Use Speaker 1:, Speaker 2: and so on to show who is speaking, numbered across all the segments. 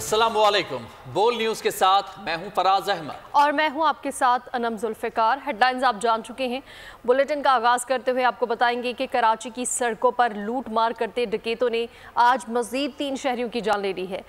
Speaker 1: अस्सलामुअलैकुम। बोल न्यूज़ के साथ मैं हूं फराज अहमद
Speaker 2: और मैं हूं आपके साथ अनम जुल्फ़िकार। हेडलाइंस आप जान चुके हैं। बुलेटिन का आगाज़ करते हुए आपको बताएंगे कि कराची की सड़कों पर लूट मार करते डकैतों ने आज मज़ीद 3 शहरियों की जान ले ली है।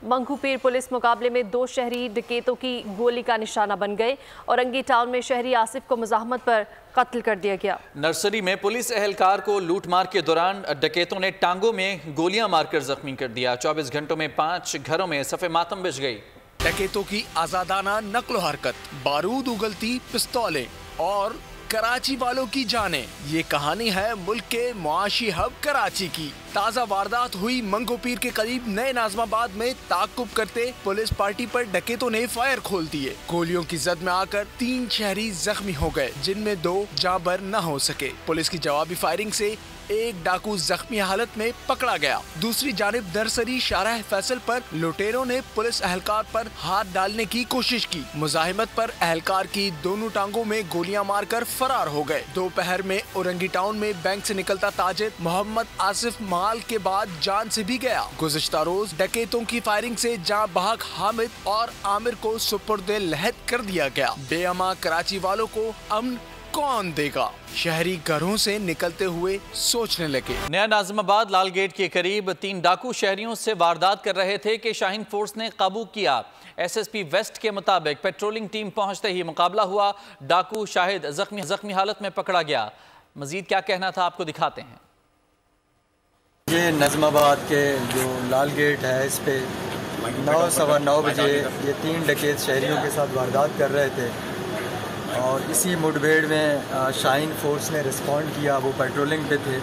Speaker 2: मंगू पीर पुलिस मुकाबले में 2 शहरी डकैतों की गोली का निशाना बन गए। औरंगी टाउन में शहरी आसिफ को मुज़ाहमत पर कत्ल कर दिया गया।
Speaker 1: नर्सरी में पुलिस एहलकार को लूटमार के दौरान डकैतों ने टांगों में गोलियां मारकर जख्मी कर दिया। 24 घंटों में 5 घरों में सफ़े मातम बिछ गई।
Speaker 3: डकैतों की आजादाना नक्लो हरकत, बारूद उगलती पिस्तौलें और कराची वालों की जानें। ये कहानी है मुल्क के मुआशी हब कराची की। ताज़ा वारदात हुई मंगो पीर के करीब नए नाज़माबाद में। ताक़ुब करते पुलिस पार्टी पर डकैतों ने फायर खोल दिए। गोलियों की जद में आकर 3 शहरी जख्मी हो गए, जिनमें 2 जांबर न हो सके। पुलिस की जवाबी फायरिंग से एक डाकू जख्मी हालत में पकड़ा गया। दूसरी जानिब नर्सरी शाहराह फैसल पर लुटेरों ने पुलिस एहलकार पर हाथ डालने की कोशिश की। मुजाहिमत पर एहलकार की दोनों टांगों में गोलियां मारकर फरार हो गए। दोपहर में औरंगी टाउन में बैंक से निकलता ताजिर मोहम्मद आसिफ माल के बाद जान से भी गया। गुज़िश्ता रोज डकैतों की फायरिंग से जाँ बहक हामिद और आमिर को सुपुर्दे लहद कर दिया गया। बेअमा कराची वालों को अमन कौन देगा? शहरी घरों से निकलते हुए सोचने लगे।
Speaker 1: नया नाज़िमाबाद लाल गेट के करीब 3 डाकू शहरियों से वारदात कर रहे थे कि शाहीन फोर्स ने काबू किया। SSP वेस्ट के मुताबिक पेट्रोलिंग टीम पहुंचते ही मुकाबला हुआ। डाकू शाहिद जख्मी हालत में पकड़ा गया। मजीद क्या कहना था आपको दिखाते हैं।
Speaker 4: ये नाज़िमाबाद के जो लाल गेट है, इस पे 9 सवा 9 बजे ये 3 डकैत शहरियों के साथ वारदात कर रहे थे और इसी मुठभेड़ में शाहीन फोर्स ने रिस्पॉन्ड किया। वो पेट्रोलिंग पे थे।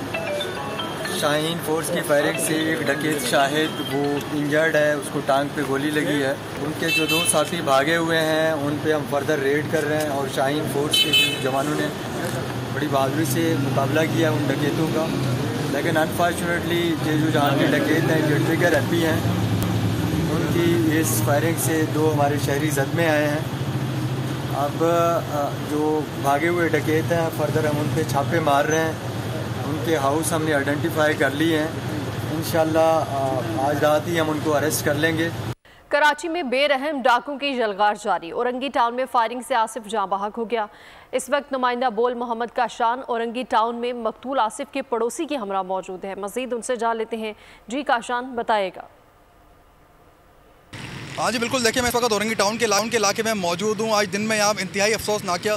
Speaker 4: शाहीन फोर्स की फायरिंग से एक डकैत शाहिद वो इंजर्ड है, उसको टांग पे गोली लगी है। उनके जो 2 साथी भागे हुए हैं उन पे हम फर्दर रेड कर रहे हैं और शाहीन फोर्स के जवानों ने बड़ी बहादुरी से मुकाबला किया उन डकैतों का। लेकिन अनफॉर्चुनेटली ये जो जहाँ के डकैत हैं जो ट्रिगर हैप्पी हैं, उनकी इस फायरिंग से 2 हमारे शहरी ज़ख्मी आए हैं। अब जो भागे हुए डकैत हैं फर्दर हम उन पे छापे मार रहे हैं। उनके हाउस हमने आइडेंटिफाई कर लिए हैं। इंशाल्लाह आज रात ही हम उनको अरेस्ट कर लेंगे।
Speaker 2: कराची में बेरहम डाकुओं की जलगार जारी। औरंगी टाउन में फायरिंग से आसिफ जाँ बहक हो गया। इस वक्त नुमाइंदा बोल मोहम्मद काशान औरंगी टाउन में मकतूल आसिफ के पड़ोसी के हमरा मौजूद है। मजीद उनसे जान लेते हैं। जी काशान, बताएगा।
Speaker 5: हाँ जी बिल्कुल, देखिए मैं इस वक्त औरंगी टाउन के इलाके में मौजूद हूँ। आज दिन में यहाँ इंतहाई अफसोसनाक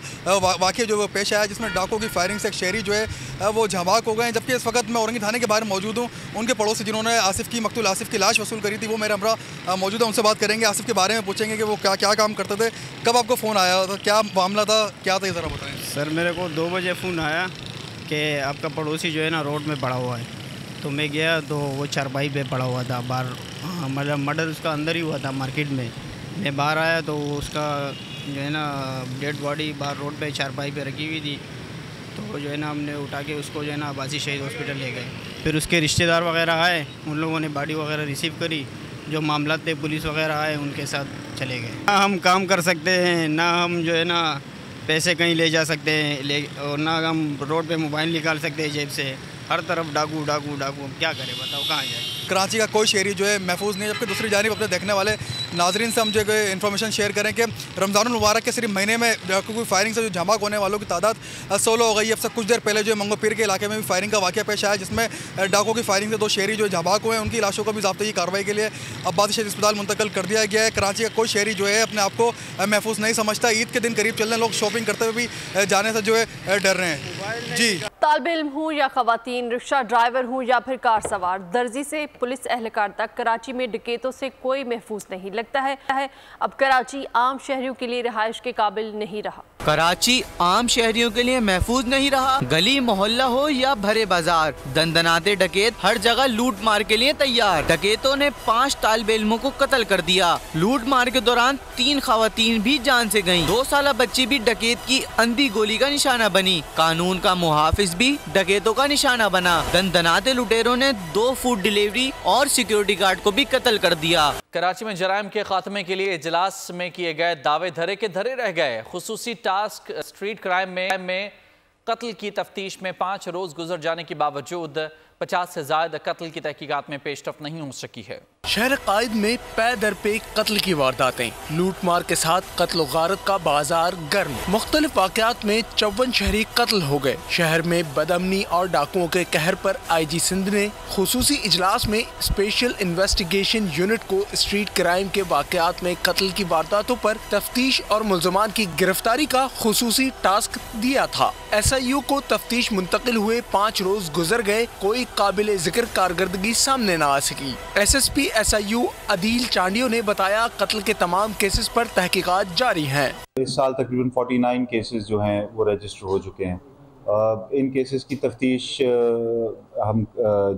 Speaker 5: वाक़या जो पेश आया, जिसमें डाकुओं की फायरिंग से एक शहरी जो है वो झबाक हो गए हैं। जबकि इस वक्त मैं औरंगी थाने के बाहर मौजूद हूँ। उनके पड़ोसी जिन्होंने मकतूल आसिफ की लाश वसूल करी थी, वो मेरे हमरा मौजूद है। उनसे बात करेंगे, आसिफ के बारे में पूछेंगे कि वो क्या काम करते थे, कब आपको फ़ोन आया था, क्या मामला था, क्या था, ये ज़रा बताएँ।
Speaker 6: सर मेरे को 2 बजे फ़ोन आया कि आपका पड़ोसी जो है ना रोड में पड़ा हुआ है। तो मैं गया तो वो चारपाई पे पड़ा हुआ था बाहर। मतलब मर्डर उसका अंदर ही हुआ था मार्केट में। मैं बाहर आया तो उसका जो है ना डेड बॉडी बाहर रोड पे चारपाई पे रखी हुई थी। तो जो है ना हमने उठा के उसको जो है ना आबादी शहीद हॉस्पिटल ले गए। फिर उसके रिश्तेदार वगैरह आए, उन लोगों ने बॉडी वगैरह रिसीव करी। जो मामला थे पुलिस वगैरह आए, उनके साथ चले गए। ना हम काम कर सकते हैं, ना हम जो है ना पैसे कहीं ले जा सकते हैं, और ना हम रोड पे मोबाइल निकाल सकते हैं जेब से। हर तरफ डाकू डाकू डाकू, हम क्या करें बताओ, कहाँ जाए।
Speaker 5: कराची का कोई शहरी जो है महफूज नहीं है। जबकि दूसरी जानिब अपने देखने वाले नाजरीन से हम जो इन्फॉर्मेशन शेयर करें कि रमज़ानुल मुबारक के सिर्फ महीने में डाकू की फायरिंग से जो झमाक होने वालों की तादाद 16 हो गई है। अब से कुछ देर पहले जो मंगो पीर के इलाके में भी फायरिंग का वाक़या पेश आया, जिसमें डाकू की फायरिंग से 2 शहरी जो झमाक हुए हैं। उनकी लाशों को भी ज़ाब्ते की कार्रवाई के लिए अब्बासी शहीद अस्पताल मुंतकिल कर दिया गया है। कराची का कोई शहरी जो है अपने आप को महफूज नहीं समझता। ईद के दिन करीब चल रहे हैं, लोग शॉपिंग करते हुए भी जाने से जो है डर रहे हैं। जी,
Speaker 2: तालिब इल्म हूँ या ख़वातीन, रिक्शा ड्राइवर हूँ या फिर कार सवार, दर्जी से पुलिस एहलकार तक, कराची में डकैतों से कोई महफूज नहीं। लगता है अब कराची आम शहरियों के लिए रिहाइश के काबिल नहीं रहा।
Speaker 7: कराची आम शहरियों के लिए महफूज नहीं रहा। गली मोहल्ला हो या भरे बाजार, दंदनाते डकैत हर जगह लूट मार के लिए तैयार। डकैतों ने 5 तालिब इल्मों को कत्ल कर दिया। लूट मार के दौरान 3 खवातीन भी जान से गईं। 2 साला बच्ची भी डकैत की अंधी गोली का निशाना बनी। कानून का मुहाफिज भी डकैतों का निशाना बना। दंदनाते लुटेरों ने 2 फूड डिलीवरी और सिक्योरिटी गार्ड को भी कत्ल कर दिया।
Speaker 1: कराची में जराइम के खात्मे के लिए इजलास में किए गए दावे धरे के धरे रह गए। खुसूसी टास्क स्ट्रीट क्राइम में कत्ल की तफ्तीश में 5 रोज गुजर जाने के बावजूद 50 से ज्यादा कत्ल की तहकीकात में पेशरफ नहीं हो सकी है।
Speaker 3: शहर कायद में पे दर पे कत्ल की वारदातें, लूट मार के साथ कत्ल गारत का बाजार गर्म। मुख्तलिफ वाक़यात में 54 शहरी कत्ल हो गए। शहर में बदअमनी और डाकुओं के कहर पर IG सिंध ने खुसूसी इजलास में स्पेशल इन्वेस्टिगेशन यूनिट को स्ट्रीट क्राइम के वाक़यात में कत्ल की वारदातों पर तफ्तीश और मुल्ज़मान की गिरफ्तारी का खुसूसी टास्क दिया था। SIU को तफ्तीश मुंतकिल हुए 5 रोज गुजर गए, कोई काबिल जिक्र कारकर्दगी सामने न आ सकी। SSP SIU अदील चांडियो ने बताया कत्ल के तमाम केसेस पर तहकीकात जारी हैं।
Speaker 8: इस साल तकरीबन 49 केसेस जो हैं वो रजिस्टर हो चुके हैं। इन केसेस की तफ्तीश हम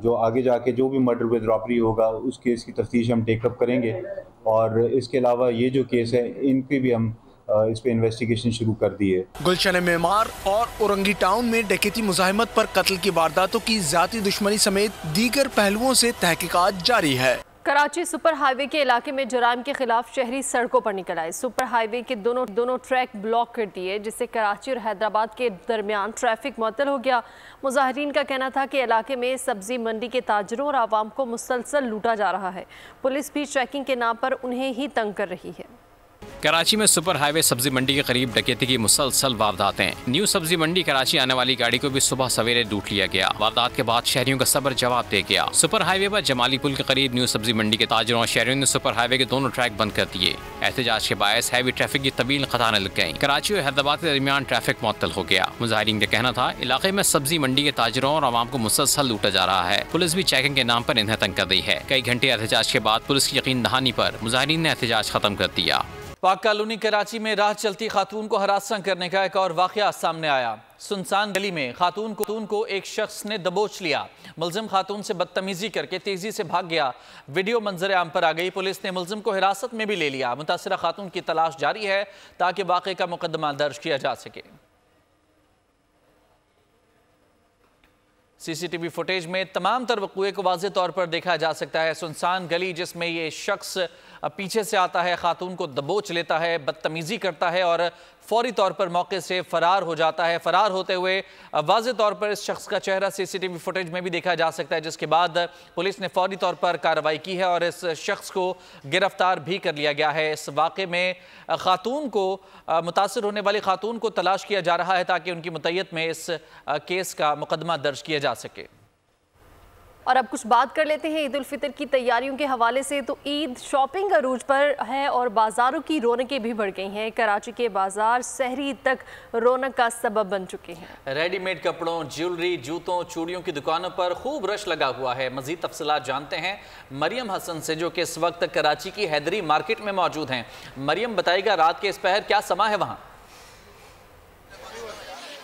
Speaker 8: जो आगे जाके जो भी मर्डर विद रॉबरी होगा उस केस की तफ्तीश हम टेकअप करेंगे, और इसके अलावा ये जो केस है इनकी भी हम इस पे इन्वेस्टिगेशन शुरू कर दी है।
Speaker 3: गुलशन मेमार और औरंगी टाउन में डकैती मुज़ाहिमत पर कत्ल की वारदातों की ज़ाती दुश्मनी समेत दीगर पहलुओं से तहकीकात जारी है।
Speaker 2: कराची सुपर हाईवे के इलाके में जराइम के खिलाफ शहरी सड़कों पर निकल आए। सुपर हाईवे के दोनों ट्रैक ब्लॉक कर दिए, जिससे कराची और हैदराबाद के दरमियान ट्रैफिक मुअत्तल हो गया। मुजाहिरीन का कहना था कि इलाके में सब्जी मंडी के ताजरों और आवाम को मुसलसल लूटा जा रहा है। पुलिस भी चेकिंग के नाम पर उन्हें ही तंग कर रही है।
Speaker 9: कराची में सुपर हाईवे सब्जी मंडी के करीब डकैती की मुसलसल वारदातें। न्यू सब्जी मंडी कराची आने वाली गाड़ी को भी सुबह सवेरे लूट लिया गया। वारदात के बाद शहरियों का सब्र जवाब दे गया। सुपर हाईवे पर जमाली पुल के करीब न्यू सब्जी मंडी के ताजरों और शहरियों ने सुपर हाईवे के दोनों ट्रैक बंद कर दिए। एहतजाज के बायस हैवी ट्रैफिक की तवील कतारें लग गयी। कराची और हैदराबाद के दरमियान ट्रैफिक मुअत्तल हो गया। मुजाहिरीन का कहना था इलाके में सब्जी मंडी के ताजरों और आवाम को मुसलसल लूटा जा रहा है। पुलिस भी चेकिंग के नाम पर इन्हें तंग कर रही है। कई घंटे एहतजाज के बाद पुलिस की यकीन दहानी पर मुजाहिरीन ने एहतजाज खत्म कर दिया।
Speaker 1: पाक कॉलोनी कराची में राह चलती खातून को हरासा करने का एक और वाकया सामने आया। सुनसान गली में खातून को एक शख्स ने दबोच लिया। मुलजिम खातून से बदतमीजी करके तेजी से भाग गया। वीडियो मंजर आम पर आ गई। पुलिस ने मुलजिम को हिरासत में भी ले लिया। मुतासिरा खातून की तलाश जारी है ताकि वाक़े का मुकदमा दर्ज किया जा सके। CCTV फुटेज में तमाम तर वक़ूए को वाज़े तौर पर देखा जा सकता है। सुनसान गली जिसमें ये शख्स पीछे से आता है, खातून को दबोच लेता है, बदतमीज़ी करता है और फौरी तौर पर मौके से फ़रार हो जाता है। फ़रार होते हुए वाज़े तौर पर इस शख्स का चेहरा CCTV फुटेज में भी देखा जा सकता है, जिसके बाद पुलिस ने फौरी तौर पर कार्रवाई की है और इस शख्स को गिरफ्तार भी कर लिया गया है। इस वाक़े में खातून को मुतासिर होने वाली खातून को तलाश किया जा रहा है ताकि उनकी मुतय्यत में इस केस का मुकदमा दर्ज किया जा सके।
Speaker 2: और अब कुछ बात कर लेते हैं ईद उल फितर की तैयारियों के हवाले से। तो ईद शॉपिंग अरूज पर है और बाज़ारों की रौनकें भी बढ़ गई हैं। कराची के बाजार सहरी तक रौनक का सबब बन चुके हैं।
Speaker 1: रेडीमेड कपड़ों, ज्वेलरी, जूतों, चूड़ियों की दुकानों पर खूब रश लगा हुआ है। मज़ीद तफसीलात जानते हैं मरियम हसन से, जो कि इस वक्त कराची की हैदरी मार्केट में मौजूद हैं। मरियम, बताइएगा रात के इस पहर क्या समा है वहाँ?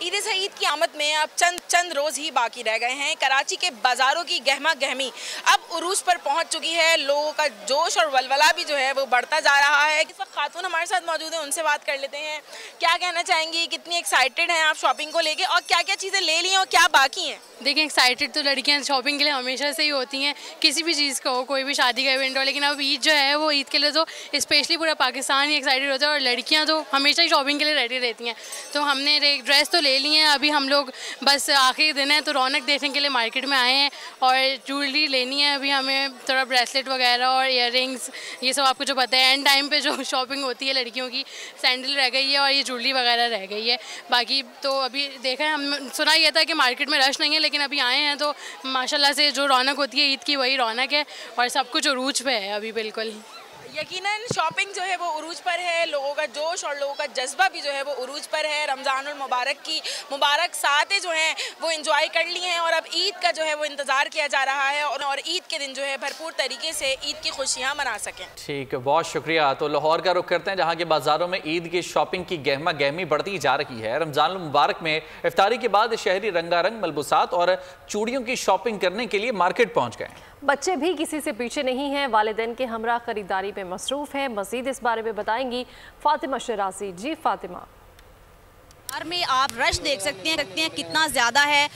Speaker 10: ईद सईद की आमद में अब चंद रोज ही बाकी रह गए हैं। कराची के बाजारों की गहमा गहमी अब उरूज पर पहुंच चुकी है। लोगों का जोश और वलवला भी जो है वो बढ़ता जा रहा है। इस वक्त खातून हमारे साथ मौजूद है, उनसे बात कर लेते हैं। क्या कहना चाहेंगी, कितनी एक्साइटेड हैं आप शॉपिंग को लेके और क्या क्या चीज़ें ले ली हैं और क्या बाकी हैं?
Speaker 11: देखिए, एक्साइटेड तो लड़कियां शॉपिंग के लिए हमेशा से ही होती हैं, किसी भी चीज़ का हो, कोई भी शादी का इवेंट हो। लेकिन अब ईद जो है वो ईद के लिए तो स्पेशली पूरा पाकिस्तान ही एक्साइटेड होता है और लड़कियां तो हमेशा ही शॉपिंग के लिए रेडी रहती हैं। तो हमने एक ड्रेस तो ले ली है। अभी हम लोग बस आखिरी दिन है तो रौनक देखने के लिए मार्केट में आए हैं और ज्वेलरी लेनी है। अभी हमें थोड़ा ब्रेसलेट वगैरह और इयररिंग्स, ये सब आपको जो पता है एंड टाइम पे जो शॉपिंग होती है लड़कियों की, सैंडल रह गई है और ये ज्वेलरी वगैरह रह गई है। बाकी तो अभी देखा है, हम सुना यह था कि मार्केट में रश नहीं है, लेकिन अभी आए हैं तो माशाल्लाह से जो रौनक होती है ईद की वही रौनक है और सब कुछ उरूज पे है अभी। बिल्कुल
Speaker 10: यकीनन शॉपिंग जो है वो उरूज पर है। लोगों का जोश और लोगों का जज्बा भी जो है वो उरूज पर है। रमज़ानुल मुबारक की मुबारक सातें जो हैं वो एंजॉय कर ली हैं और अब ईद का जो है वो इंतज़ार किया जा रहा है और ईद के दिन जो है भरपूर तरीके से ईद की खुशियाँ मना सकें।
Speaker 1: ठीक है, बहुत शुक्रिया। तो लाहौर का रुख करते हैं, जहाँ के बाज़ारों में ईद की शॉपिंग की गहमा गहमी बढ़ती जा रही है। रमज़ानुल मुबारक में इफ्तारी के बाद शहरी रंगारंग मलबूसात और चूड़ियों की शॉपिंग करने के लिए मार्केट पहुँच गए।
Speaker 2: बच्चे भी किसी से पीछे नहीं हैं, वालिदैन के हमरा खरीदारी में मसरूफ़ हैं। मज़ीद इस बारे में बताएंगी फातिमा शराजी। जी फातिमा।
Speaker 12: बाजार में आप रश देख सकते हैं कितना ज़्यादा है।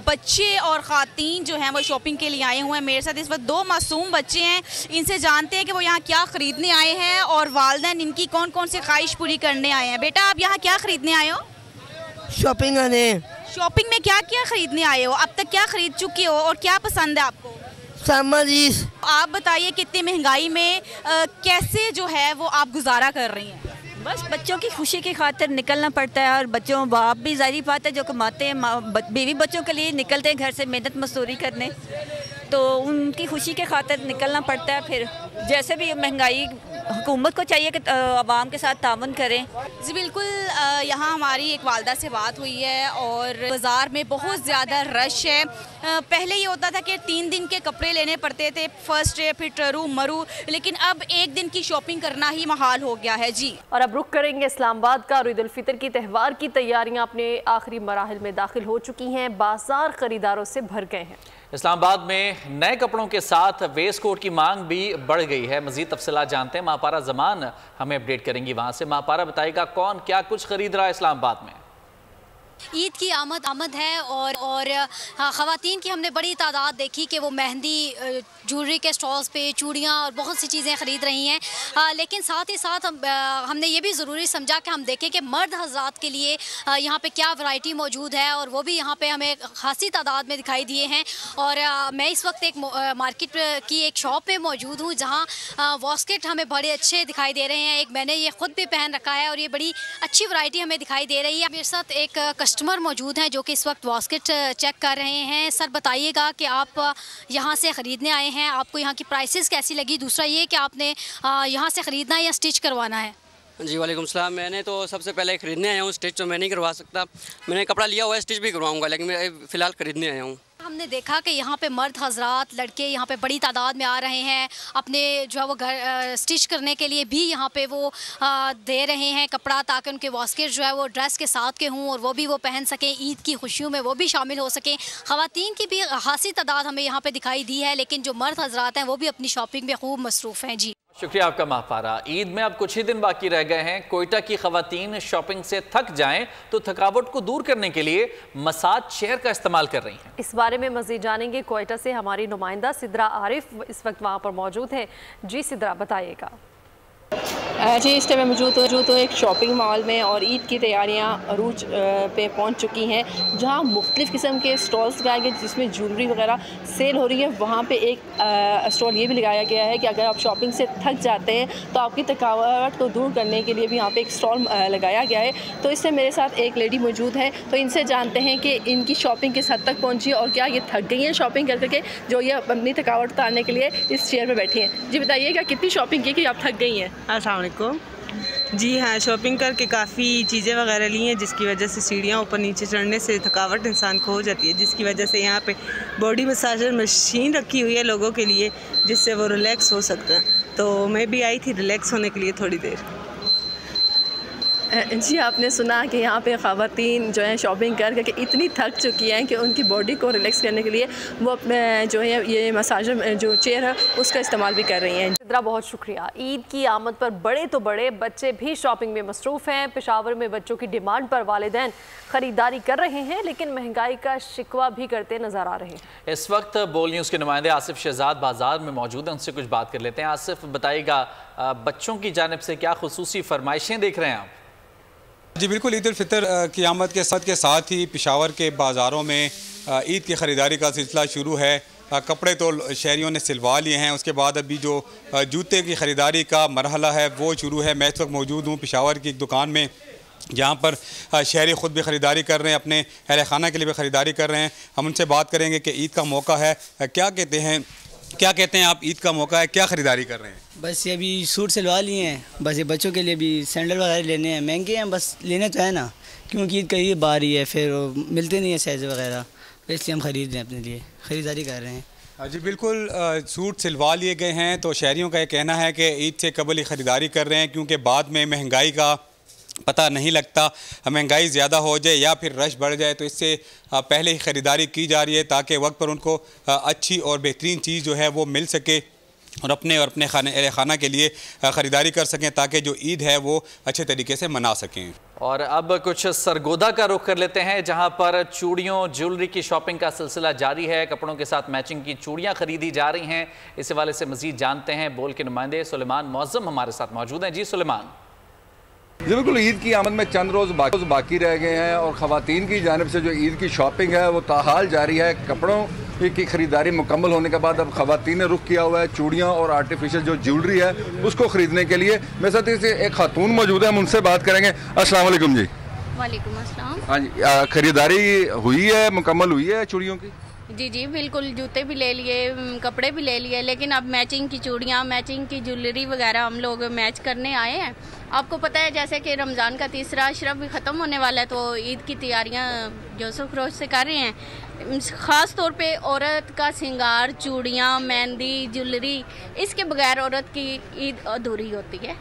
Speaker 12: बच्चे और ख़ातीन जो हैं वो शॉपिंग के लिए आए हुए हैं। मेरे साथ इस वक्त 2 मासूम बच्चे हैं, इनसे जानते हैं कि वो यहाँ क्या ख़रीदने आए हैं और वालिदैन इनकी कौन कौन सी ख्वाहिश पूरी करने आए हैं। बेटा, आप यहाँ क्या ख़रीदने आए हो?
Speaker 13: शॉपिंग करने।
Speaker 12: शॉपिंग में क्या क्या खरीदने आए हो, अब तक क्या खरीद चुके हो और क्या पसंद है आपको?
Speaker 13: आप बताइए कितनी महंगाई में कैसे जो है वो आप गुजारा कर रही हैं?
Speaker 14: बस बच्चों की खुशी की खातिर निकलना पड़ता है और बच्चों बाप भी जाहिर बात है जो कमाते हैं बीवी बच्चों के लिए निकलते हैं घर से मेहनत मजदूरी करने, तो उनकी खुशी के खातिर निकलना पड़ता है। फिर जैसे भी महंगाई हुकूमत को चाहिए कि आवाम के साथ तावन करें।
Speaker 12: जी बिल्कुल, यहाँ हमारी एक वालदा से बात हुई है और बाज़ार में बहुत ज़्यादा रश है। पहले ये होता था कि 3 दिन के कपड़े लेने पड़ते थे, फर्स्ट डे फिर टरू मरू, लेकिन अब एक दिन की शॉपिंग करना ही महाल हो गया है। जी,
Speaker 2: और अब रुख करेंगे इस्लामाबाद का। ईद उल फितर की त्यौहार की तैयारियां अपने आखिरी मराहिल में दाखिल हो चुकी हैं। बाजार खरीदारों से भर गए हैं।
Speaker 1: इस्लामाबाद में नए कपड़ों के साथ वेस्ट कोट की मांग भी बढ़ गई है। मजीद तफसीलात जानते हैं, महापारा जमान हमें अपडेट करेंगी वहाँ से। महापारा बताएगा कौन क्या कुछ खरीद रहा है इस्लामाबाद में।
Speaker 15: ईद की आमद है और ख़वातीन की हमने बड़ी तादाद देखी कि वो मेहंदी, ज्वेलरी के स्टॉल्स पे चूड़ियाँ और बहुत सी चीज़ें ख़रीद रही हैं। लेकिन साथ ही साथ हमने ये भी ज़रूरी समझा कि हम देखें कि मर्द हज़रात के लिए यहाँ पे क्या वैरायटी मौजूद है, और वो भी यहाँ पे हमें खासी तादाद में दिखाई दिए हैं। और मैं इस वक्त एक मार्केट की एक शॉप में मौजूद हूँ जहाँ वॉस्केट हमें बड़े अच्छे दिखाई दे रहे हैं। एक मैंने ये ख़ुद भी पहन रखा है और ये बड़ी अच्छी वैरायटी हमें दिखाई दे रही है। मेरे साथ एक कस्टमर मौजूद हैं जो कि इस वक्त वॉस्केट चेक कर रहे हैं। सर बताइएगा कि आप यहाँ से ख़रीदने आए हैं, आपको यहाँ की प्राइसेस कैसी लगी? दूसरा ये कि आपने यहाँ से ख़रीदना है या स्टिच करवाना है?
Speaker 16: जी वालेकुम सलाम। मैंने तो सबसे पहले ख़रीदने आया हूँ, स्टिच तो मैं नहीं करवा सकता। मैंने कपड़ा लिया हुआ है, स्टिच भी करवाऊँगा, लेकिन मैं फ़िलहाल ख़रीदने आया हूँ।
Speaker 15: हमने देखा कि यहाँ पे मर्द हजरात लड़के यहाँ पे बड़ी तादाद में आ रहे हैं, अपने जो है वो घर स्टिच करने के लिए भी यहाँ पे वो दे रहे हैं कपड़ा, ताकि उनके वॉस्केट जो है वो ड्रेस के साथ के हों और वो भी वो पहन सकें, ईद की खुशियों में वो भी शामिल हो सकें। ख़वातीन की भी खासी तादाद हमें यहाँ पे दिखाई दी है, लेकिन जो मर्द हजरात हैं वो भी अपनी शॉपिंग में खूब मसरूफ़ हैं। जी
Speaker 1: शुक्रिया आपका महापारा। ईद में अब कुछ ही दिन बाकी रह गए हैं। कोयटा की ख़वातीन शॉपिंग से थक जाएं तो थकावट को दूर करने के लिए मसाज चेयर का इस्तेमाल कर रही हैं।
Speaker 2: इस बारे में मज़ीद जानेंगे कोयटा से हमारी नुमाइंदा सिद्रा आरिफ इस वक्त वहाँ पर मौजूद है। जी सिद्रा बताइएगा।
Speaker 17: जी इस टाइम मौजूद तो एक शॉपिंग मॉल में और ईद की तैयारियां अरूज पे पहुंच चुकी हैं, जहां मुख्तलिफ़ किस्म के स्टॉल्स लगाए गए जिसमें ज्वेलरी वगैरह सेल हो रही है। वहां पे एक स्टॉल ये भी लगाया गया है कि अगर आप शॉपिंग से थक जाते हैं तो आपकी थकावट को दूर करने के लिए भी यहाँ पे एक स्टॉल लगाया गया है। तो इससे मेरे साथ एक लेडी मौजूद है, तो इनसे जानते हैं कि इनकी शॉपिंग किस हद तक पहुँची और क्या ये थक गई हैं शॉपिंग कर करके, जो ये अपनी थकावट उतारने के लिए इस चेयर पर बैठी हैं। जी बताइएगा कितनी शॉपिंग की कि आप थक गई हैं?
Speaker 18: अस्सलाम वालेकुम। जी हाँ, शॉपिंग करके काफ़ी चीज़ें वगैरह ली हैं, जिसकी वजह से सीढ़ियाँ ऊपर नीचे चढ़ने से थकावट इंसान को हो जाती है, जिसकी वजह से यहाँ पे बॉडी मसाजर मशीन रखी हुई है लोगों के लिए, जिससे वो रिलैक्स हो सकता है। तो मैं भी आई थी रिलैक्स होने के लिए थोड़ी देर।
Speaker 17: जी आपने सुना कि यहाँ पे ख़वातीन जो है शॉपिंग करके इतनी थक चुकी हैं कि उनकी बॉडी को रिलैक्स करने के लिए वो अपने जो है ये मसाजर जो चेयर है उसका इस्तेमाल भी कर रही हैं।
Speaker 2: सिद्रा बहुत शुक्रिया। ईद की आमद पर बड़े तो बड़े बच्चे भी शॉपिंग में मसरूफ़ हैं। पेशावर में बच्चों की डिमांड पर वालिदैन ख़रीदारी कर रहे हैं, लेकिन महंगाई का शिकवा भी करते नज़र आ रहे हैं।
Speaker 1: इस वक्त बोल न्यूज़ के नुमाइंदे आसिफ शहजाद बाजार में मौजूद हैं, उनसे कुछ बात कर लेते हैं। आसिफ बताइएगा बच्चों की जानिब से क्या खुसूसी फरमाइशें देख रहे हैं आप?
Speaker 19: जी बिल्कुल, ईद उल फितर की आमद के साथ ही पेशावर के बाज़ारों में ईद की ख़रीदारी का सिलसिला शुरू है। कपड़े तो शहरियों ने सिलवा लिए हैं, उसके बाद अभी जो जूते की ख़रीदारी का मरहला है वो शुरू है। मैं इस वक्त मौजूद हूँ पेशावर की एक दुकान में, जहाँ पर शहरी ख़ुद भी ख़रीदारी कर रहे हैं, अपने अहल खाना के लिए भी ख़रीदारी कर रहे हैं। हम उनसे बात करेंगे कि ईद का मौका है, क्या कहते हैं आप, ईद का मौका है, क्या ख़रीदारी कर रहे हैं?
Speaker 20: बस ये अभी सूट सिलवा लिए हैं, बस ये बच्चों के लिए भी सैंडल वगैरह लेने हैं, महंगे हैं बस लेने तो है ना, क्योंकि ईद करीब आ रही है, फिर मिलते नहीं है साइज़ वगैरह, तो इसलिए हम ख़रीद रहे हैं, अपने लिए ख़रीदारी कर रहे हैं।
Speaker 19: जी बिल्कुल, सूट सिलवा लिए गए हैं, तो शहरियों का ये कहना है कि ईद से कबल ही ख़रीदारी कर रहे हैं, क्योंकि बाद में महंगाई का पता नहीं लगता, महंगाई ज़्यादा हो जाए या फिर रश बढ़ जाए, तो इससे पहले ही ख़रीदारी की जा रही है ताकि वक्त पर उनको अच्छी और बेहतरीन चीज़ जो है वो मिल सके और अपने खाना के लिए ख़रीदारी कर सकें, ताकि जो ईद है वो अच्छे तरीके से मना सकें।
Speaker 1: और अब कुछ सरगोदा का रुख कर लेते हैं, जहां पर चूड़ियों ज्वेलरी की शॉपिंग का सिलसिला जारी है। कपड़ों के साथ मैचिंग की चूड़ियां खरीदी जा रही हैं। इस हवाले से मज़ीद जानते हैं, बोल के नुमाइंदे सुलेमान मौज़म हमारे साथ मौजूद हैं। जी सुलेमान।
Speaker 21: जी बिल्कुल, ईद की आमद में चंद रोज़ बाकी रह गए हैं और ख़वातीन की जानिब से जो ईद की शॉपिंग है वो ताहाल जारी है। कपड़ों की ख़रीदारी मुकम्मल होने के बाद अब ख़वातीन ने रुख किया हुआ है चूड़ियाँ और आर्टिफिशियल जो ज्वेलरी है उसको ख़रीदने के लिए। मेरे साथ इसे एक खातून मौजूद है, हम उनसे बात करेंगे। अस्सलाम वालेकुम जी।
Speaker 22: वालेकुम अस्सलाम।
Speaker 21: हाँ जी, ख़रीदारी हुई है, मुकम्मल हुई है चूड़ियों की?
Speaker 22: जी जी बिल्कुल, जूते भी ले लिए, कपड़े भी ले लिए, लेकिन अब मैचिंग की चूड़ियाँ, मैचिंग की ज्वेलरी वगैरह हम लोग मैच करने आए हैं। आपको पता है जैसे कि रमज़ान का तीसरा अशरा भी ख़त्म होने वाला है, तो ईद की तैयारियाँ जो सुखरोज से कर रहे हैं। ख़ास तौर पे औरत का श्रृंगार, चूड़ियाँ, मेहंदी, ज्वेलरी, इसके बगैर औरत की ईद अधूरी होती है।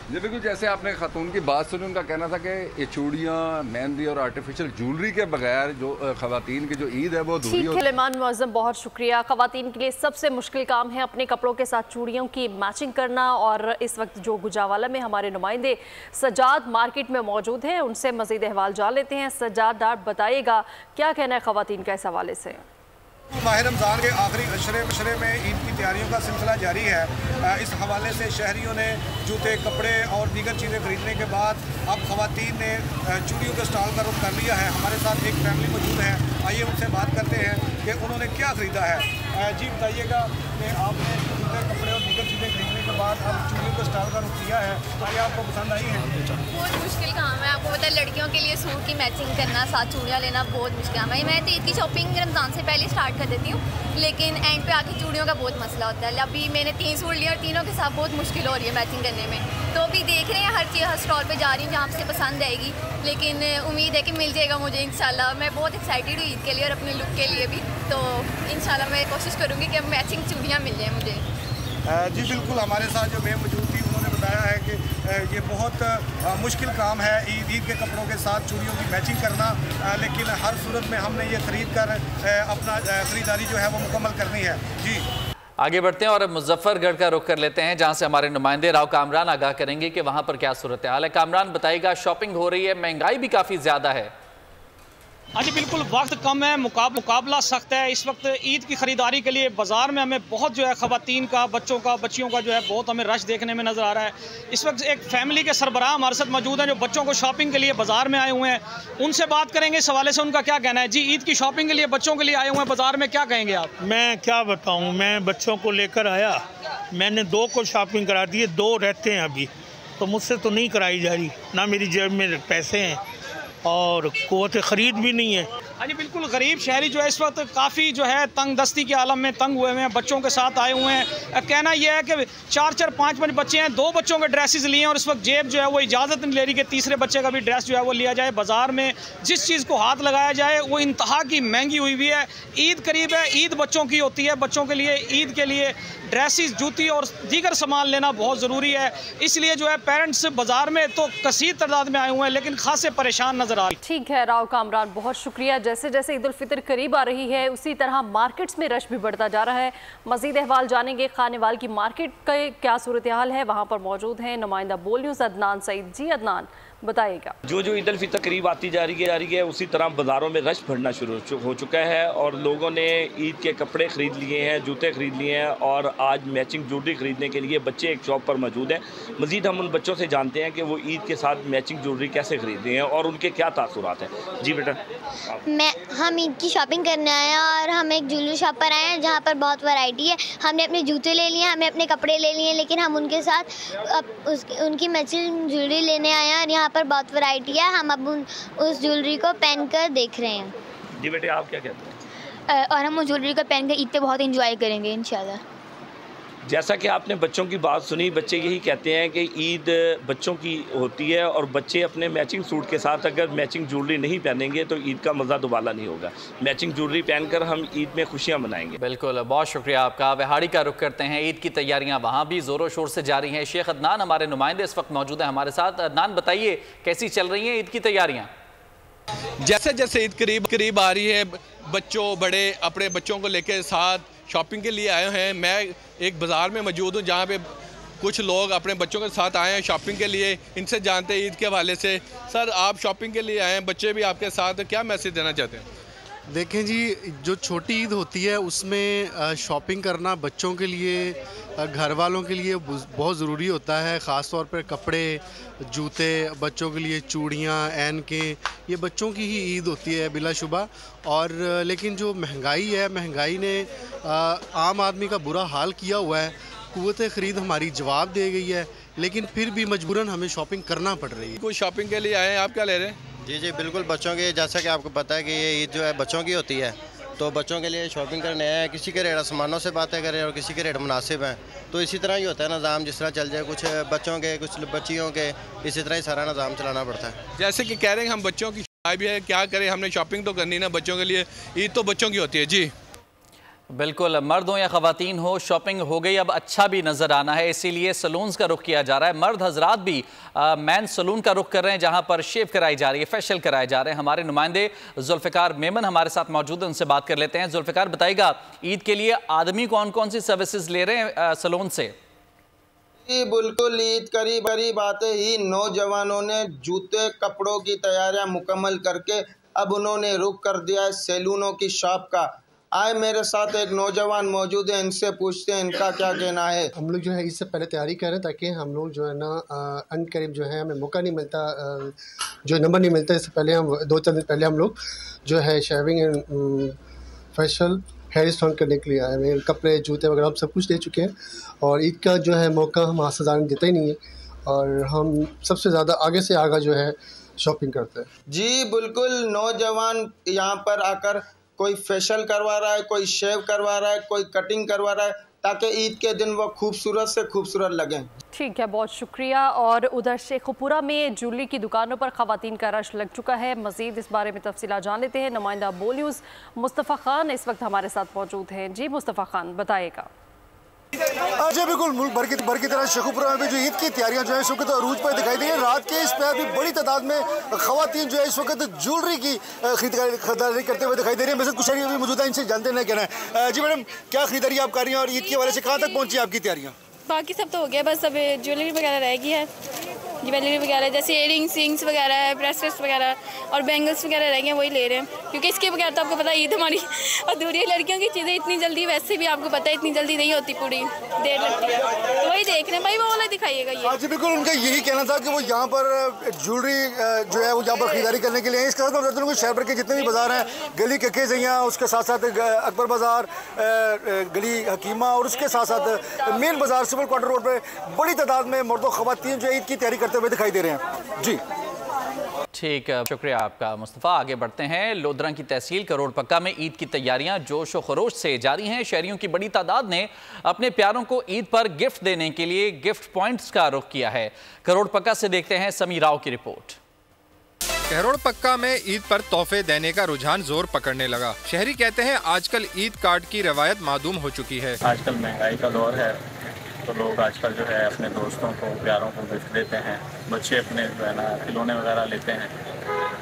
Speaker 21: जी बिल्कुल, जैसे आपने खातून की बात सुनी, उनका कहना था कि ये चूड़ियाँ, मेहंदी और आर्टिफिशियल ज्वेलरी के बगैर जो ख़वातीन की जो ईद है वो अधूरी होती है।
Speaker 2: सुलेमान मुअज़्ज़म, बहुत शुक्रिया। ख़वातीन के लिए सबसे मुश्किल काम है अपने कपड़ों के साथ चूड़ियों की मैचिंग करना, और इस वक्त जो गुजरावाला में हमारे नुमाइंदे सज्जाद मार्केट में मौजूद हैं, उनसे मज़ीद अहवाल जान लेते हैं। सज्जाद डाट बताइएगा क्या कहना है ख़वातीन का इस हवाले से।
Speaker 23: माह रमज़ान के आखिरी अशरे में ईद की तैयारियों का सिलसिला जारी है। इस हवाले से शहरियों ने जूते, कपड़े और दीगर चीज़ें खरीदने के बाद अब ख़वातीन ने चूड़ियों के स्टॉल का रुख कर लिया है। हमारे साथ एक फैमिली मौजूद है, आइए उनसे बात करते हैं कि उन्होंने क्या ख़रीदा है। जी बताइएगा कि आपने जूते, कपड़े और दीगर चीज़ें खरीदने के बाद अब चूड़ियों के स्टॉल का रुख किया है, तो ये आपको पसंद आई है?
Speaker 24: बहुत मुश्किल काम है, आपको पता है लड़कियों के लिए सूट की मैचिंग करना, साथ चूड़ियाँ लेना बहुत मुश्किल काम है। मैं तो ईद की शॉपिंग रमज़ान से पहले स्टार्ट कर देती हूँ, लेकिन एंड पे आके चूड़ियों का बहुत मसला होता है। अभी मैंने 3 सूट लिए और तीनों के साथ बहुत मुश्किल हो रही है मैचिंग करने में। तो अभी देख रहे हैं, हर चीज़ हर स्टॉल पे जा रही हूँ जहाँ से पसंद आएगी, लेकिन उम्मीद है कि मिल जाएगा मुझे इंशाल्लाह। मैं बहुत एक्साइटेड हूँ ईद के लिए और अपने लुक के लिए भी, तो इंशाल्लाह मैं कोशिश करूँगी कि अब मैचिंग चूड़ियाँ मिल जाए मुझे।
Speaker 23: जी बिल्कुल, हमारे साथ जो मैम मौजूद थी उन्होंने बताया है कि ये बहुत मुश्किल काम है ईद के कपड़ों के साथ चूड़ियों की मैचिंग करना, लेकिन हर सूरत में हमने ये ख़रीद कर अपना ख़रीदारी जो है वो मुकम्मल करनी है। जी
Speaker 1: आगे बढ़ते हैं और अब मुजफ्फरगढ़ का रुख कर लेते हैं, जहां से हमारे नुमाइंदे राव कामरान आगाह करेंगे कि वहां पर क्या सूरत हाल है। कामरान बताइएगा, शॉपिंग हो रही है, महंगाई भी काफ़ी ज़्यादा है।
Speaker 25: हाँ जी बिल्कुल, वक्त कम है, मुकाबला सख्त है। इस वक्त ईद की ख़रीदारी के लिए बाज़ार में हमें बहुत जो है ख़वातीन का, बच्चों का, बच्चियों का जो है बहुत हमें रश देखने में नज़र आ रहा है। इस वक्त एक फ़ैमिली के सरबराह हमारे साथ मौजूद हैं जो बच्चों को शॉपिंग के लिए बाज़ार में आए हुए हैं, उनसे बात करेंगे इस हवाले से उनका क्या कहना है। जी, ईद की शॉपिंग के लिए बच्चों के लिए आए हुए हैं बाज़ार में, क्या कहेंगे आप?
Speaker 26: मैं क्या बताऊँ, मैं बच्चों को लेकर आया, मैंने 2 को शॉपिंग करा दी है, 2 रहते हैं अभी, तो मुझसे तो नहीं कराई जा रही, ना मेरी जेब में पैसे हैं और क़ुव्वत ख़रीद भी नहीं है।
Speaker 25: हाँ जी बिल्कुल, गरीब शहरी जो है इस वक्त काफ़ी जो है तंग दस्ती के आलम में तंग हुए हैं, बच्चों के साथ आए हुए हैं। कहना यह है कि 4-4, 5-5 बच्चे हैं, 2 बच्चों के ड्रेसेस लिए हैं और इस वक्त जेब जो है वो इजाज़त नहीं ले रही कि तीसरे बच्चे का भी ड्रेस जो है वो लिया जाए। बाज़ार में जिस चीज़ को हाथ लगाया जाए वो इंतहा की महंगी हुई हुई है। ईद करीब है, ईद बच्चों की होती है, बच्चों के लिए ईद के लिए ड्रेसेस, जूती और दीगर सामान लेना बहुत ज़रूरी है। इसलिए जो है पेरेंट्स बाज़ार में तो कसीर तादाद में आए हुए हैं, लेकिन खासे परेशान नज़र आ रहे हैं।
Speaker 2: ठीक है राव कामरान, बहुत शुक्रिया। जैसे जैसे ईद उल फितर करीब आ रही है उसी तरह मार्केट्स में रश भी बढ़ता जा रहा है। मज़ीद अहवाल जानेंगे खानेवाल की मार्केट का क्या सूरत हाल है, वहाँ पर मौजूद हैं नुमाइंदा बोल न्यूज़ अदनान सईद। जी अदनान बताइएगा।
Speaker 27: जो ईद उल फितर करीब आती जा रही है उसी तरह बाज़ारों में रश बढ़ना शुरू हो चुका है और लोगों ने ईद के कपड़े ख़रीद लिए हैं, जूते ख़रीद लिए हैं और आज मैचिंग ज्वेलरी ख़रीदने के लिए बच्चे एक शॉप पर मौजूद हैं। मज़ीद हम उन बच्चों से जानते हैं कि वो ईद के साथ मैचिंग ज्वेलरी कैसे ख़रीद रहे हैं और उनके क्या तासुरात हैं। जी बेटा।
Speaker 28: हम ईद की शॉपिंग करने आए हैं और हम एक ज्वेलरी शॉप पर आए हैं जहाँ पर बहुत वैरायटी है। हमने अपने जूते ले लिए, हमने अपने कपड़े ले लिए, लेकिन हम उनके साथ उनकी मैचिंग ज्वेलरी लेने आए हैं और यहाँ पर बहुत वैरायटी है। हम अब उस ज्वेलरी को पहन कर देख रहे हैं।
Speaker 27: जी बेटे, आप क्या कहते हैं?
Speaker 28: और हम उस ज्वेलरी को पहन कर ईद पे बहुत एंजॉय करेंगे इंशाल्लाह।
Speaker 27: जैसा कि आपने बच्चों की बात सुनी, बच्चे यही कहते हैं कि ईद बच्चों की होती है और बच्चे अपने मैचिंग सूट के साथ अगर मैचिंग ज्वेलरी नहीं पहनेंगे तो ईद का मज़ा दोबारा नहीं होगा। मैचिंग ज्वेलरी पहनकर हम ईद में खुशियां मनाएंगे।
Speaker 1: बिल्कुल, बहुत शुक्रिया आपका। वहाड़ी का रुख करते हैं, ईद की तैयारियां वहाँ भी ज़ोरों शोर से जारी हैं। शेख अदनान हमारे नुमाइंदे इस वक्त मौजूद हैं हमारे साथ। अदनान बताइए, कैसी चल रही हैं ईद की तैयारियाँ?
Speaker 29: जैसे जैसे ईद करीब आ रही है, बच्चों बड़े अपने बच्चों को लेकर साथ शॉपिंग के लिए आए हैं। मैं एक बाज़ार में मौजूद हूँ जहाँ पे कुछ लोग अपने बच्चों के साथ आए हैं शॉपिंग के लिए। इनसे जानते हैं ईद के हवाले से। सर, आप शॉपिंग के लिए आए हैं, बच्चे भी आपके साथ, क्या मैसेज देना चाहते हैं?
Speaker 3: देखें जी, जो छोटी ईद होती है उसमें शॉपिंग करना बच्चों के लिए, घर वालों के लिए बहुत ज़रूरी होता है। ख़ास तौर पर कपड़े, जूते, बच्चों के लिए चूड़ियाँ, ऐनकें, ये बच्चों की ही ईद होती है बिलाशुबा। और लेकिन जो महंगाई है, महंगाई ने आम आदमी का बुरा हाल किया हुआ है। क़ुव्वत ख़रीद हमारी जवाब दे गई है, लेकिन फिर भी मजबूरन हमें शॉपिंग करना पड़ रही है।
Speaker 29: कोई शॉपिंग के लिए आए हैं, आप क्या ले रहे हैं?
Speaker 4: जी बिल्कुल, बच्चों के, जैसा कि आपको पता है कि ये ईद जो है बच्चों की होती है, तो बच्चों के लिए शॉपिंग करने आए हैं। किसी के रेट आसमानों से बातें करें और किसी के रेट मुनासिब हैं, तो इसी तरह ही होता है निज़ाम। जिस तरह चल जाए, कुछ बच्चों के, कुछ बच्चियों के, इसी तरह ही सारा निज़ाम चलाना पड़ता है।
Speaker 29: जैसे कि कह रहे हैं हम बच्चों की भी है, क्या करें, हमने शॉपिंग तो करनी ना बच्चों के लिए, ईद तो बच्चों की होती है। जी
Speaker 1: बिल्कुल, मर्द हो या ख़वातीन हो, शॉपिंग हो गई, अब अच्छा भी नज़र आना है, इसीलिए सलून्स का रुख किया जा रहा है। मर्द हजरात भी मैन सलून का रुख कर रहे हैं, जहां पर शेव कराई जा रही है, फेशियल कराए जा रहे हैं। हमारे नुमाइंदे जुल्फ़िकार मेमन हमारे साथ मौजूद हैं, उनसे बात कर लेते हैं। जुल्फ़िकार, बताइएगा ईद के लिए आदमी कौन कौन सी सर्विसेज ले रहे हैं सलून से?
Speaker 5: जी बिल्कुल, ईद करीब आते ही नौजवानों ने जूते कपड़ों की तैयारियां मुकम्मल करके अब उन्होंने रुख कर दिया है सैलूनों की शॉप का। आए मेरे साथ एक नौजवान मौजूद है, इनसे पूछते हैं इनका क्या कहना है।
Speaker 6: हम लोग जो है इससे पहले तैयारी कर रहे हैं, ताकि हम लोग जो है ना अनकरीब जो है हमें मौका नहीं मिलता, जो नंबर नहीं मिलता, इससे पहले हम 2-4 दिन पहले हम लोग जो है shaving and facial, hair style करने के लिए आए हैं। कपड़े, जूते वगैरह हम सब कुछ ले चुके हैं, और ईद का जो है मौका हम हाथ से जाने देते ही नहीं है, और हम सबसे ज़्यादा आगे से आगे जो है शॉपिंग करते हैं।
Speaker 5: जी बिल्कुल, नौजवान यहाँ पर आकर कोई फेशियल करवा रहा है, कोई शेव करवा रहा है, कोई कटिंग करवा रहा है, ताकि ईद के दिन वो खूबसूरत से खूबसूरत लगें।
Speaker 2: ठीक है, बहुत शुक्रिया। और उधर शेखुपुरा में ज्वेलरी की दुकानों पर खवातीन का रश लग चुका है। मजीद इस बारे में तफसीलात जान लेते हैं। नुमाइंदा बोल न्यूज़ मुस्तफ़ा खान इस वक्त हमारे साथ मौजूद हैं। जी मुस्तफ़ा खान, बताइएगा।
Speaker 7: जी बिल्कुल, मुल्क भर की तरह शेखुपुरा में भी जो ईद की तैयारियां जो है इस वक्त अरूज पर दिखाई दी है। रात के इस पर भी बड़ी तादाद में खवातीन जो है इस वक्त ज्वेलरी की खरीदारी करते हुए दिखाई दे रही है। वैसे कुछ भी मौजूद है, इनसे जानते हैं कहना है। जी मैडम, क्या खरीदारी आप कर रही हैं और ईद के हवाले से कहाँ तक पहुँची आपकी तैयारियाँ?
Speaker 8: बाकी सब तो हो गया, बस अब ज्वेलरी वगैरह रहेगी है, ज्वेलरी वगैरह जैसे इयरिंग्स, रिंग्स वगैरह है, ब्रेसलेट्स वगैरह और बैंगल्स वगैरह रह गए, वही ले रहे हैं, क्योंकि इसके बगैर तो आपको पता है ईद हमारी अधूरी है। लड़कियों की चीज़ें इतनी जल्दी, वैसे भी आपको पता है इतनी जल्दी नहीं होती, पूरी देर लगती है, तो वही देख रहे हैं भाई, वो वाला दिखाइएगा ये।
Speaker 7: जी बिल्कुल, उनका यही कहना था कि वो यहाँ पर ज्वेलरी जो है वो यहाँ पर खरीदारी करने के लिए इसके साथ मैं बताऊँ शहर भर के जितने भी बाजार हैं, गली कक्के जैया, उसके साथ साथ अकबर बाज़ार, गली हकीमा, और उसके साथ साथ मेन बाज़ार सिविल क्वार्टर रोड पर बड़ी तादाद में मर्द और ख़वातीन जो ईद की तैयारी करते हुए दिखाई दे रहे हैं। जी
Speaker 1: ठीक है, शुक्रिया आपका मुस्तफ़ा। आगे बढ़ते हैं। लोधरा की तहसील करोड़ पक्का में ईद की तैयारियां जोश व खरोश से जारी हैं। शहरियों की बड़ी तादाद ने अपने प्यारों को ईद पर गिफ्ट देने के लिए गिफ्ट पॉइंट्स का रुख किया है। करोड़ पक्का से देखते हैं समी राव की रिपोर्ट।
Speaker 9: करोड़ पक्का में ईद पर तोहफे देने का रुझान जोर पकड़ने लगा। शहरी कहते हैं आजकल ईद कार्ड की रवायत मादूम हो चुकी है।
Speaker 10: आजकल महंगाई का दौर है, तो लोग आजकल जो है अपने दोस्तों को, प्यारों को गिफ्ट देते हैं। बच्चे अपने जो है ना खिलौने वगैरह लेते हैं,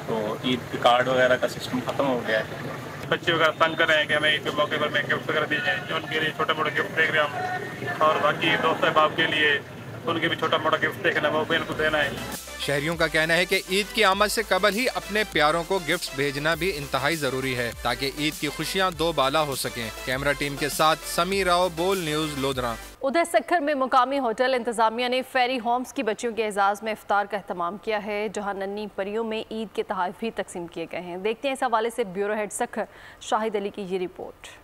Speaker 10: तो ईद कार्ड वगैरह का सिस्टम ख़त्म हो गया है।
Speaker 11: बच्चे वगैरह तंग कर रहे हैं कि हमें ईद के मौके पर में गिफ्ट वगैरह दिए जाएँ, जो उनके लिए छोटे मोटे गिफ्ट देख रहे हैं हम, और बाकी दोस्त अहबाब के लिए उनके भी छोटा मोटा गिफ्ट देखना, वो भी उनको देना है।
Speaker 9: शहरियों का कहना है कि ईद की आमद से कबल ही अपने प्यारों को गिफ्ट्स भेजना भी इंतहाई जरूरी है, ताकि ईद की खुशियां दो बाला हो सकें। कैमरा टीम के साथ समी राव, बोल न्यूज़, लोधरा।
Speaker 2: उधर सक्खर में मुकामी होटल इंतजामिया ने फेरी होम्स की बच्चियों के एजाज में इफ्तार का एहतमाम किया है, जहां नन्ही परियों में ईद के तोहफे भी तकसीम किए गए हैं। देखते हैं इस हवाले से ब्यूरो हेड सक्खर शाहिद अली की ये रिपोर्ट।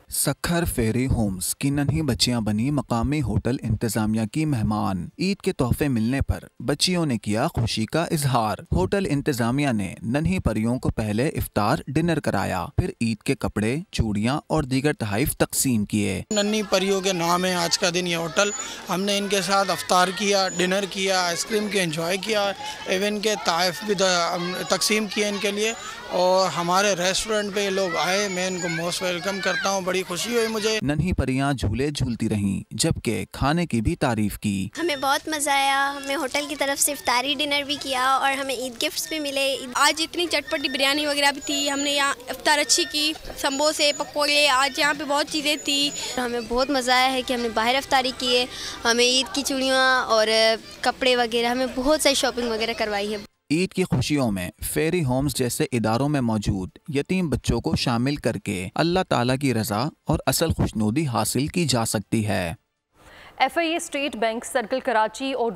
Speaker 30: सक्खर फेरी होम्स की नन्ही बच्चियां बनी मकामी होटल इंतजामिया की मेहमान। ईद के तोहफे मिलने पर बच्चियों ने किया खुशी का इजहार। होटल इंतजामिया ने नन्ही परियों को पहले इफ्तार डिनर कराया, फिर ईद के कपड़े, चूड़ियां और दीगर तोहफे तकसीम किए।
Speaker 31: नन्ही परियों के नाम है आज का दिन ये होटल। हमने इनके साथ इफ्तार किया, डिनर किया, आइसक्रीम के एंजॉय किया, इवन के तोहफे भी तकसीम किए इनके लिए, और हमारे रेस्टोरेंट पे लोग आए, मैं इनको मोस्ट वेलकम करता हूँ, बड़ी खुशी हुई मुझे।
Speaker 30: नन्ही परियां झूले झूलती रहीं, जबकि खाने की भी तारीफ की।
Speaker 32: हमें बहुत मजा आया, हमें होटल की तरफ से इफ्तारी डिनर भी किया और हमें ईद गिफ्ट्स भी मिले।
Speaker 33: आज इतनी चटपटी बिरयानी वगैरह भी थी, हमने यहाँ इफ्तार अच्छी की, समोसे, पकौड़े, आज यहाँ पे बहुत चीज़ें थी।
Speaker 32: हमें बहुत मज़ा आया है कि हमने बाहर इफ्तारी की है, हमें ईद की चूड़ियाँ और कपड़े वगैरह, हमें बहुत सारी शॉपिंग वगैरह करवाई है।
Speaker 30: ईद की खुशियों में फेरी होम्स जैसे इदारों में मौजूद यतीम बच्चों को शामिल करके अल्लाह ताला की रजा और असल खुशनुदी हासिल की जा सकती है।
Speaker 2: FIA state bank circle Karachi और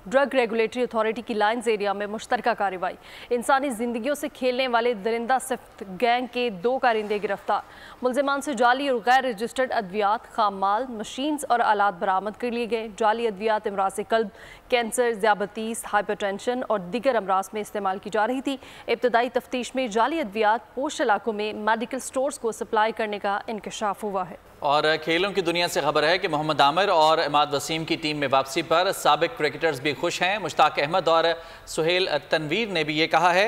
Speaker 2: ड्रग रेगुलेटरी अथॉरिटी की लाइन्स एरिया में मुश्तरका कार्रवाई। इंसानी जिंदगियों से खेलने वाले दरिंदा सिफ्त गैंग के 2 कारिंदे गिरफ्तार। मुलजिमान से जाली और गैर रजिस्टर्ड अद्वियात, खाम माल, मशीन्स और आलात बरामद कर लिए गए। जाली अद्वियात इमराज कल्ब, कैंसर, ज़ियाबतीस, हाइपरटेंशन और दीगर अमराज में इस्तेमाल की जा रही थी। इब्तदाई तफ्तीश में जाली अद्वियात पोश इलाकों में मेडिकल स्टोर्स को सप्लाई करने का इंकशाफ हुआ है।
Speaker 1: और खेलों की दुनिया से खबर है कि मोहम्मद आमिर और इमाद वसीम की टीम में वापसी पर साबिक क्रिकेटर्स भी खुश हैं। मुश्ताक अहमद और सुहेल तनवीर ने भी ये कहा है।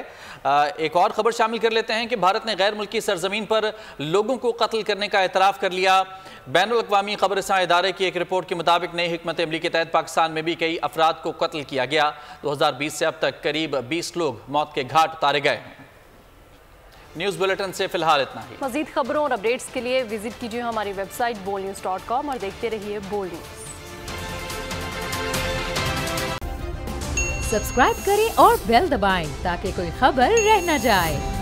Speaker 1: एक और खबर शामिल कर लेते हैं कि भारत ने गैर मुल्की सरजमीन पर लोगों को कत्ल करने का एतराफ़ कर लिया। बैनुल अक़वामी ख़बरसां इदारे की एक रिपोर्ट के मुताबिक नई हिकमत अमली के तहत पाकिस्तान में भी कई अफराद को कत्ल किया गया। 2020 से अब तक करीब 20 लोग मौत के घाट उतारे गए हैं। न्यूज़ बुलेटिन से फिलहाल इतना ही।
Speaker 2: मज़ीद खबरों और अपडेट्स के लिए विजिट कीजिए हमारी वेबसाइट bolnews.com और देखते रहिए बोल न्यूज़।
Speaker 12: सब्सक्राइब करें और बेल दबाएं ताकि कोई खबर रह न जाए।